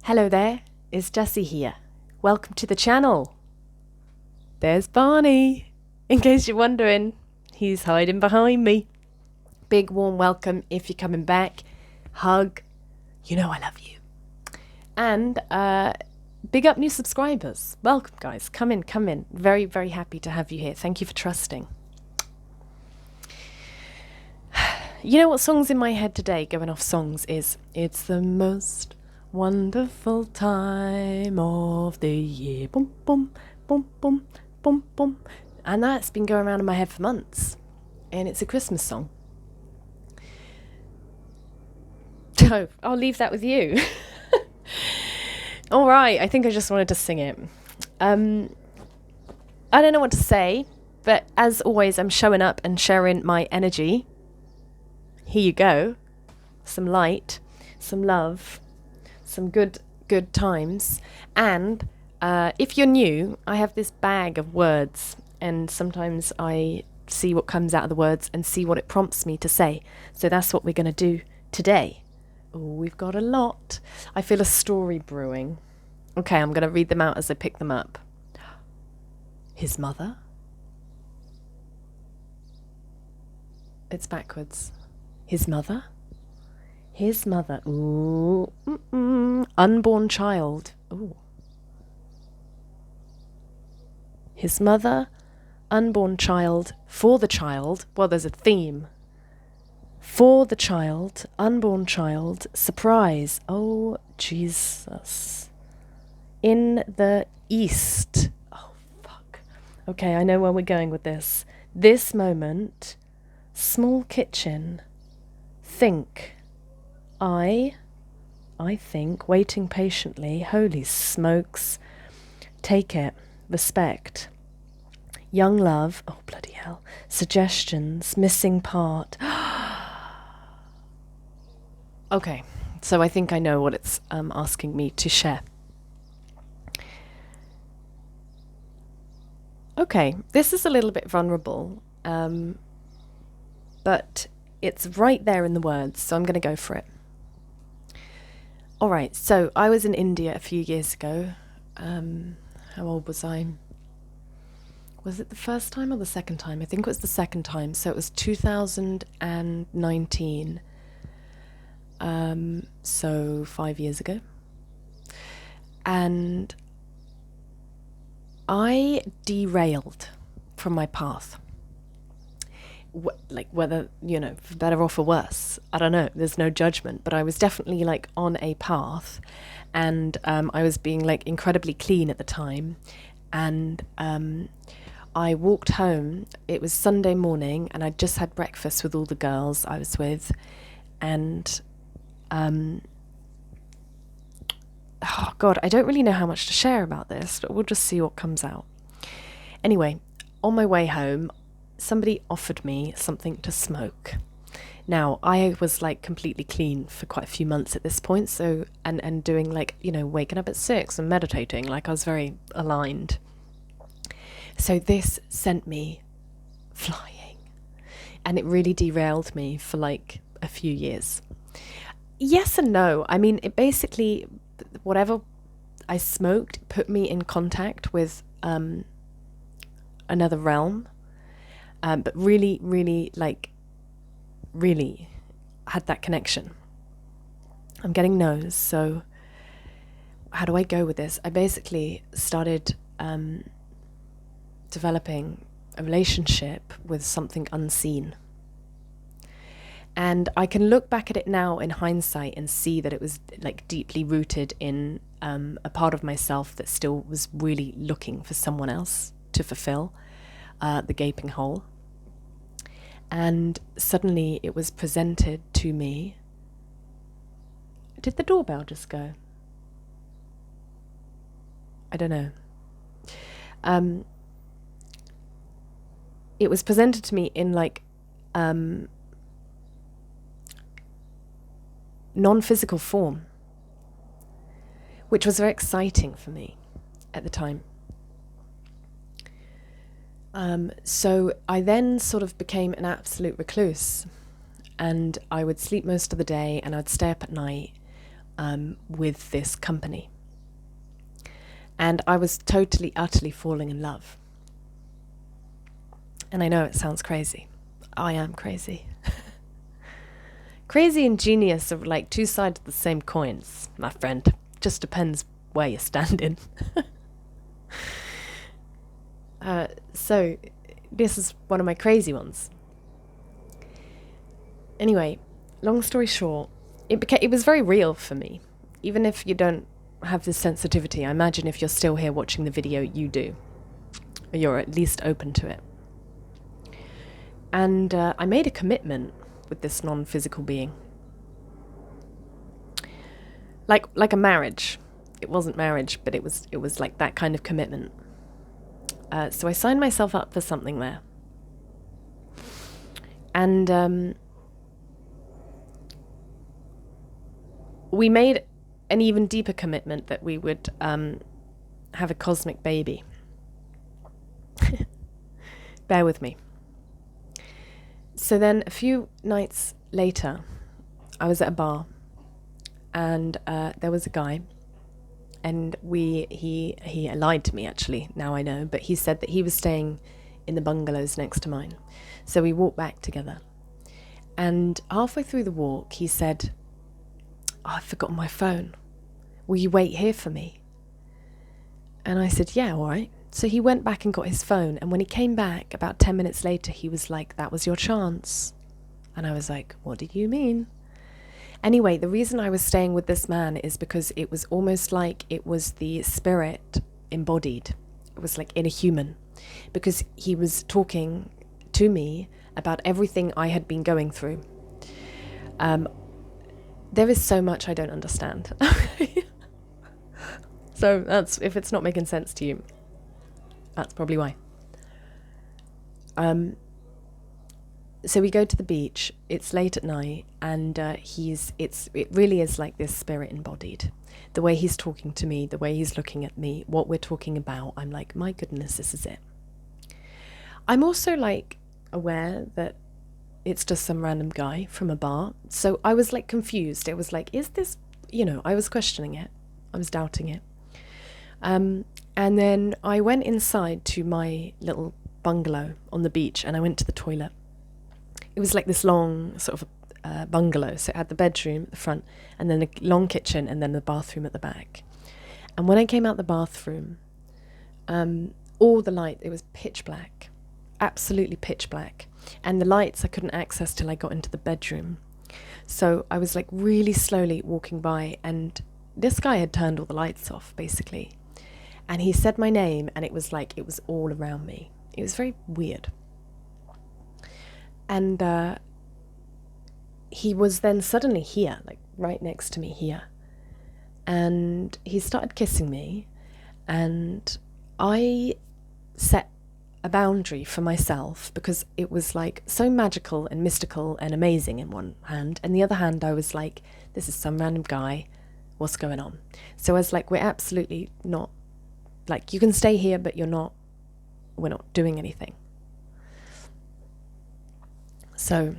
Hello there, it's Jessie here. Welcome to the channel. There's Barney. In case you're wondering, he's hiding behind me. Big warm welcome if you're coming back. Hug. You know I love you. And big up new subscribers. Welcome guys. Come in, come in. Very, very happy to have you here. Thank you for trusting. You know what song's in my head today, going off songs, is It's the Most Wonderful Time of the Year. Boom, boom, boom, boom, boom, boom. And that's been going around in my head for months. And it's a Christmas song. So I'll leave that with you. All right, I think I just wanted to sing it. I don't know what to say, but as always, I'm showing up and sharing my energy. Here you go. Some light, some love, some good times. And if you're new, I have this bag of words, and sometimes I see what comes out of the words and see what it prompts me to say. So that's what we're going to do today. Oh, we've got a lot. I feel a story brewing. Okay, I'm going to read them out as I pick them up. His mother. It's backwards. His mother. His mother. Ooh. Unborn child. Ooh. His mother. Unborn child. For the child. Well, there's a theme. For the child. Unborn child. Surprise. Oh, Jesus. In the east. Oh, fuck. Okay, I know where we're going with this. This moment. Small kitchen. Think. I think, waiting patiently. Holy smokes. Take it. Respect. Young love. Oh, bloody hell. Suggestions. Missing part. Okay, so I think I know what it's asking me to share. Okay, this is a little bit vulnerable, but it's right there in the words, so I'm going to go for it. All right, so I was in India a few years ago. How old was I? Was it the first time or the second time? I think it was the second time, so it was 2019. So 5 years ago. And I derailed from my path. Like whether, you know, for better or for worse, I don't know, there's no judgment, but I was definitely like on a path, and I was being like incredibly clean at the time, and I walked home. It was Sunday morning, and I'd just had breakfast with all the girls I was with, and oh God, I don't really know how much to share about this, but we'll just see what comes out. Anyway, on my way home, somebody offered me something to smoke. Now, I was like completely clean for quite a few months at this point, so and doing like, you know, waking up at 6 and meditating, like I was very aligned. So this sent me flying, and it really derailed me for like a few years. Yes and no. I mean, it basically, whatever I smoked put me in contact with another realm, but really, really, like, really had that connection. I'm getting no's, so how do I go with this? I basically started developing a relationship with something unseen. And I can look back at it now in hindsight and see that it was like deeply rooted in a part of myself that still was really looking for someone else to fulfill the gaping hole. And suddenly it was presented to me. Did the doorbell just go? I don't know. It was presented to me in like non-physical form, which was very exciting for me at the time. So I then sort of became an absolute recluse, and I would sleep most of the day, and I'd stay up at night, with this company. And I was totally, utterly falling in love. And I know it sounds crazy. I am crazy. Crazy and genius are like two sides of the same coins, my friend. Just depends where you're standing. So this is one of my crazy ones. Anyway, long story short, it was very real for me. Even if you don't have this sensitivity, I imagine if you're still here watching the video, you do. Or you're at least open to it. And I made a commitment with this non-physical being. Like a marriage. It wasn't marriage, but it was like that kind of commitment. So I signed myself up for something there. And we made an even deeper commitment that we would have a cosmic baby. Bear with me. So then a few nights later, I was at a bar, and there was a guy, and he lied to me, actually, now I know, but he said that he was staying in the bungalows next to mine. So we walked back together, and halfway through the walk, he said, "Oh, I've forgotten my phone. Will you wait here for me?" And I said, "Yeah, all right." So he went back and got his phone, and when he came back about 10 minutes later, he was like, "That was your chance." And I was like, "What did you mean?" Anyway, the reason I was staying with this man is because it was almost like it was the spirit embodied. It was like in a human, because he was talking to me about everything I had been going through. There is so much I don't understand. So that's, if it's not making sense to you, that's probably why. So we go to the beach. It's late at night, and it really is like this spirit embodied. The way he's talking to me, the way he's looking at me, what we're talking about, I'm like, my goodness, this is it. I'm also like aware that it's just some random guy from a bar. So I was like confused. It was like, is this, I was questioning it. I was doubting it. And then I went inside to my little bungalow on the beach, and I went to the toilet. It was like this long sort of bungalow. So it had the bedroom at the front, and then a long kitchen, and then the bathroom at the back. And when I came out the bathroom, all the light, it was pitch black, absolutely pitch black. And the lights I couldn't access till I got into the bedroom. So I was like really slowly walking by, and this guy had turned all the lights off, basically. And he said my name, and it was like it was all around me. It was very weird. And he was then suddenly here, like right next to me here. And he started kissing me, and I set a boundary for myself, because it was like so magical and mystical and amazing in one hand, and the other hand I was like, this is some random guy, what's going on? So I was like, we're absolutely not, like, you can stay here, but we're not doing anything. So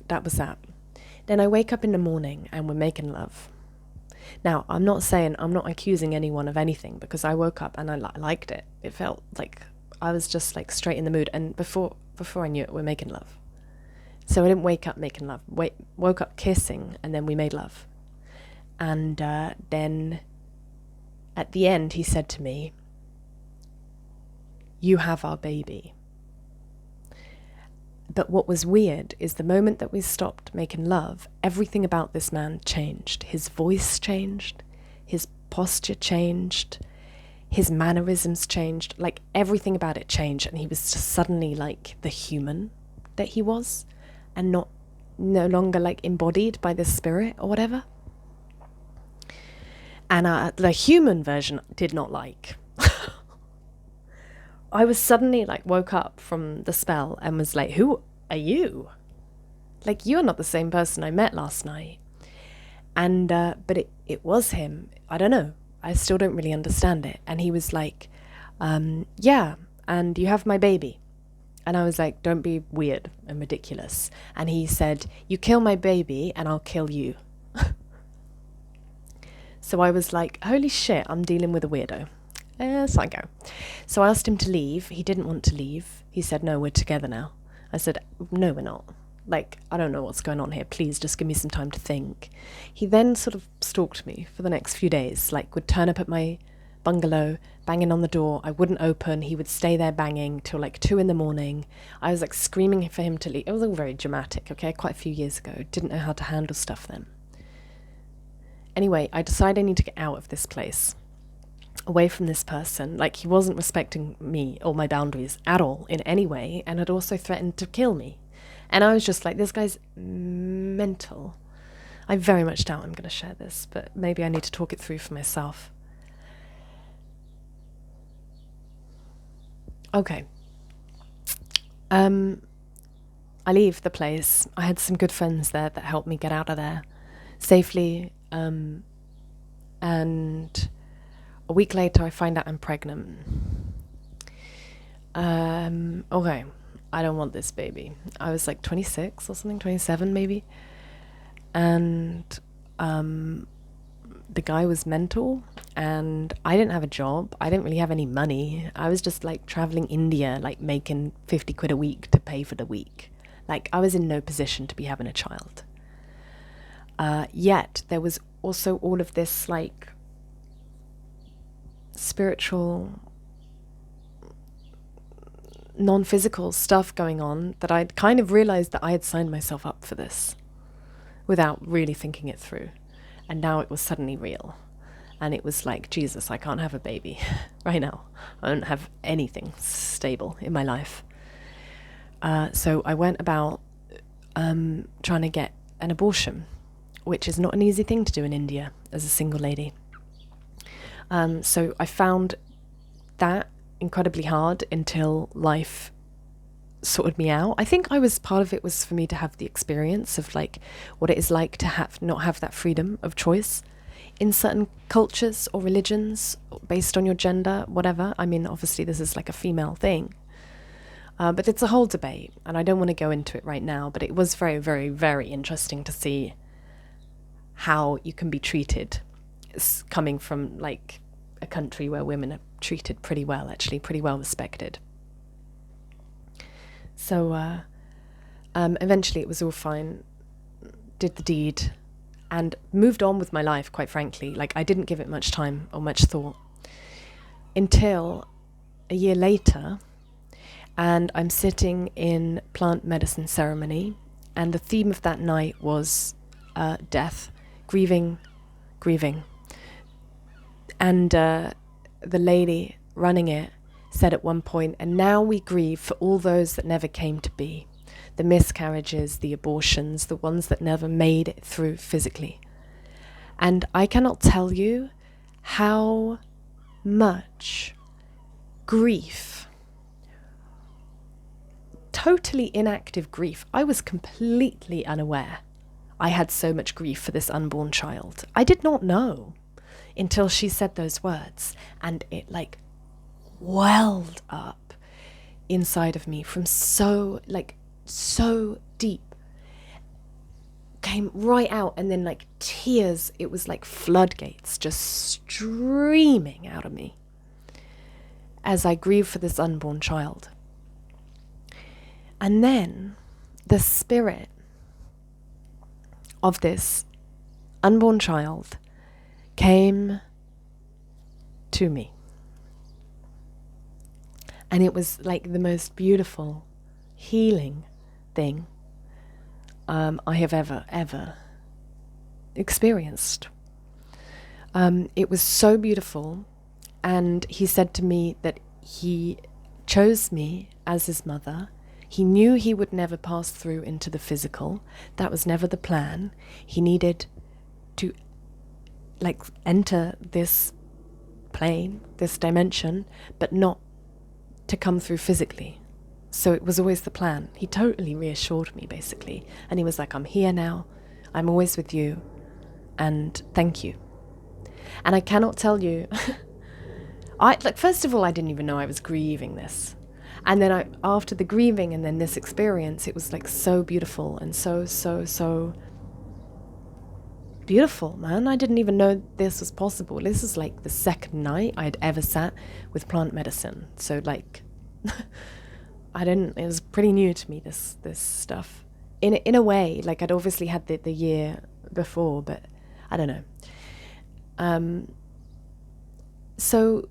that was that. Then I wake up in the morning and we're making love. Now, I'm not accusing anyone of anything, because I woke up and I liked it. It felt like I was just like straight in the mood. And before I knew it, we're making love. So I didn't wake up making love. Woke up kissing, and then we made love. And then at the end, he said to me, "You have our baby." But what was weird is the moment that we stopped making love, everything about this man changed. His voice changed, his posture changed, his mannerisms changed, like everything about it changed. And he was just suddenly like the human that he was, and no longer like embodied by the spirit or whatever. And the human version did not like. I was suddenly like woke up from the spell and was like, who are you? Like, you're not the same person I met last night. And but it was him. I don't know. I still don't really understand it. And he was like, yeah, and you have my baby. And I was like, don't be weird and ridiculous. And he said, you kill my baby and I'll kill you. So I was like, holy shit, I'm dealing with a weirdo. Psycho. So I asked him to leave. He didn't want to leave. He said, no, we're together now. I said, no, we're not. Like, I don't know what's going on here. Please just give me some time to think. He then sort of stalked me for the next few days, like would turn up at my bungalow, banging on the door. I wouldn't open. He would stay there banging till like 2 a.m. I was like screaming for him to leave. It was all very dramatic, okay? Quite a few years ago. Didn't know how to handle stuff then. Anyway, I decided I need to get out of this place, away from this person. Like, he wasn't respecting me or my boundaries at all in any way, and had also threatened to kill me. And I was just like, this guy's mental. I very much doubt I'm going to share this, but maybe I need to talk it through for myself. Okay. I leave the place. I had some good friends there that helped me get out of there safely. And a week later, I find out I'm pregnant. Okay. I don't want this baby. I was like 26 or something, 27 maybe. And the guy was mental, and I didn't have a job. I didn't really have any money. I was just like traveling India, like making 50 quid a week to pay for the week. Like, I was in no position to be having a child. Yet there was also all of this like spiritual, non-physical stuff going on that I'd kind of realized that I had signed myself up for this without really thinking it through. And now it was suddenly real. And it was like, Jesus, I can't have a baby right now. I don't have anything stable in my life. So I went about trying to get an abortion, which is not an easy thing to do in India as a single lady. So I found that incredibly hard until life sorted me out. I think part of it was for me to have the experience of like what it is like to not have that freedom of choice in certain cultures or religions based on your gender, whatever. I mean, obviously this is like a female thing. But it's a whole debate, and I don't want to go into it right now, but it was very, very, very interesting to see how you can be treated coming from like a country where women are treated pretty well, actually, pretty well respected. So eventually it was all fine, did the deed, and moved on with my life, quite frankly. Like, I didn't give it much time or much thought until a year later, and I'm sitting in plant medicine ceremony, and the theme of that night was death, grieving. And the lady running it said at one point, and now we grieve for all those that never came to be, the miscarriages, the abortions, the ones that never made it through physically. And I cannot tell you how much grief, totally inactive grief. I was completely unaware I had so much grief for this unborn child. I did not know until she said those words, and it like welled up inside of me from so deep, came right out, and then like tears, it was like floodgates just streaming out of me as I grieved for this unborn child. And then the spirit of this unborn child came to me. And it was like the most beautiful, healing thing I have ever experienced. It was so beautiful, and he said to me that he chose me as his mother. He knew he would never pass through into the physical. That was never the plan. He needed to like enter this plane, this dimension, but not to come through physically. So it was always the plan. He totally reassured me, basically. And he was like, I'm here now. I'm always with you. And thank you. And I cannot tell you, first of all, I didn't even know I was grieving this. And then after the grieving and then this experience, it was like so beautiful and so beautiful, man. I didn't even know this was possible. This is like the second night I'd ever sat with plant medicine. So like, it was pretty new to me, this stuff. In a way, like I'd obviously had the year before, but I don't know. So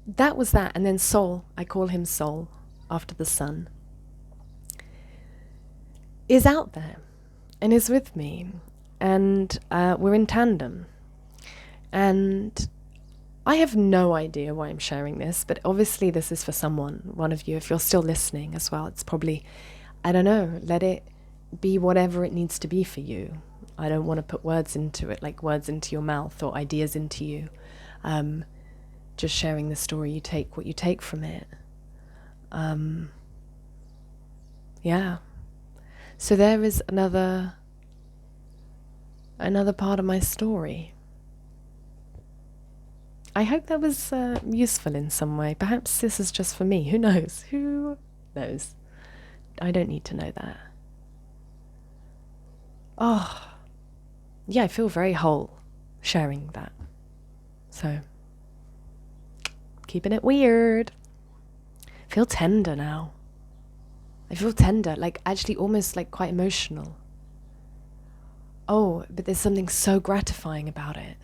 that was that. And then Sol, I call him Sol after the sun, is out there and is with me. And we're in tandem. And I have no idea why I'm sharing this, but obviously this is for one of you. If you're still listening as well, it's probably, I don't know, let it be whatever it needs to be for you. I don't want to put words into it, like words into your mouth or ideas into you. Just sharing the story, you take what you take from it. Yeah. So there is another part of my story. I hope that was useful in some way. Perhaps this is just for me. Who knows? Who knows? I don't need to know that. Oh, yeah, I feel very whole sharing that. So, keeping it weird. I feel tender now. I feel tender, like actually almost like quite emotional. Oh, but there's something so gratifying about it.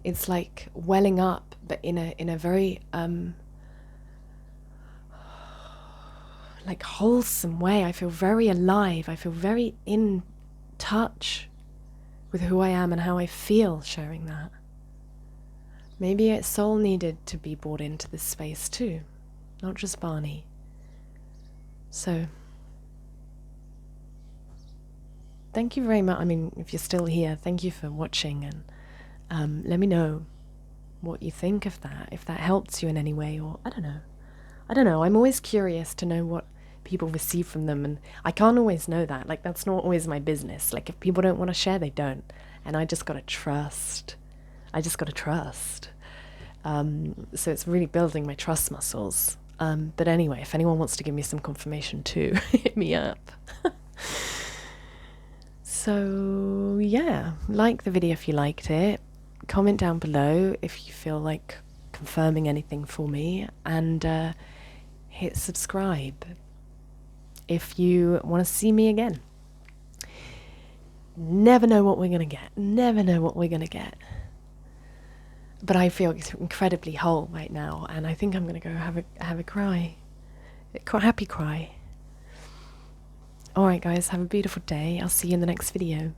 It's like welling up, but in a very like wholesome way. I feel very alive. I feel very in touch with who I am and how I feel sharing that. Maybe Sol needed to be brought into this space too, not just Barney. So, thank you very much. I mean, if you're still here, thank you for watching, and let me know what you think of that, if that helps you in any way, or I don't know. I'm always curious to know what people receive from them, and I can't always know that. Like, that's not always my business. Like, if people don't want to share, they don't, and I just gotta trust. So it's really building my trust muscles. But anyway, if anyone wants to give me some confirmation too, hit me up. So yeah, like the video if you liked it. Comment down below if you feel like confirming anything for me, and hit subscribe if you want to see me again. Never know what we're going to get. But I feel incredibly whole right now, and I think I'm going to go have a cry. A happy cry. Alright guys, have a beautiful day. I'll see you in the next video.